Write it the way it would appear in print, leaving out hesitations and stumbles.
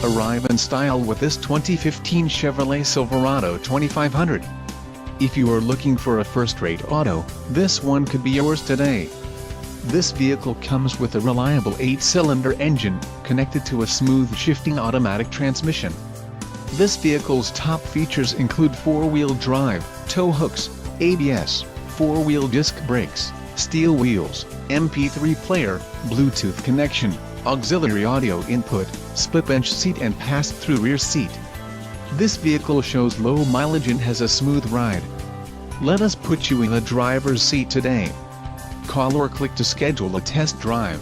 Arrive in style with this 2015 Chevrolet Silverado 2500. If you are looking for a first-rate auto, this one could be yours today. This vehicle comes with a reliable 8-cylinder engine, connected to a smooth shifting automatic transmission. This vehicle's top features include 4-wheel drive, tow hooks, ABS, 4-wheel disc brakes, steel wheels, MP3 player, Bluetooth connection, auxiliary audio input, split bench seat and pass-through rear seat. This vehicle shows low mileage and has a smooth ride. Let us put you in the driver's seat today. Call or click to schedule a test drive.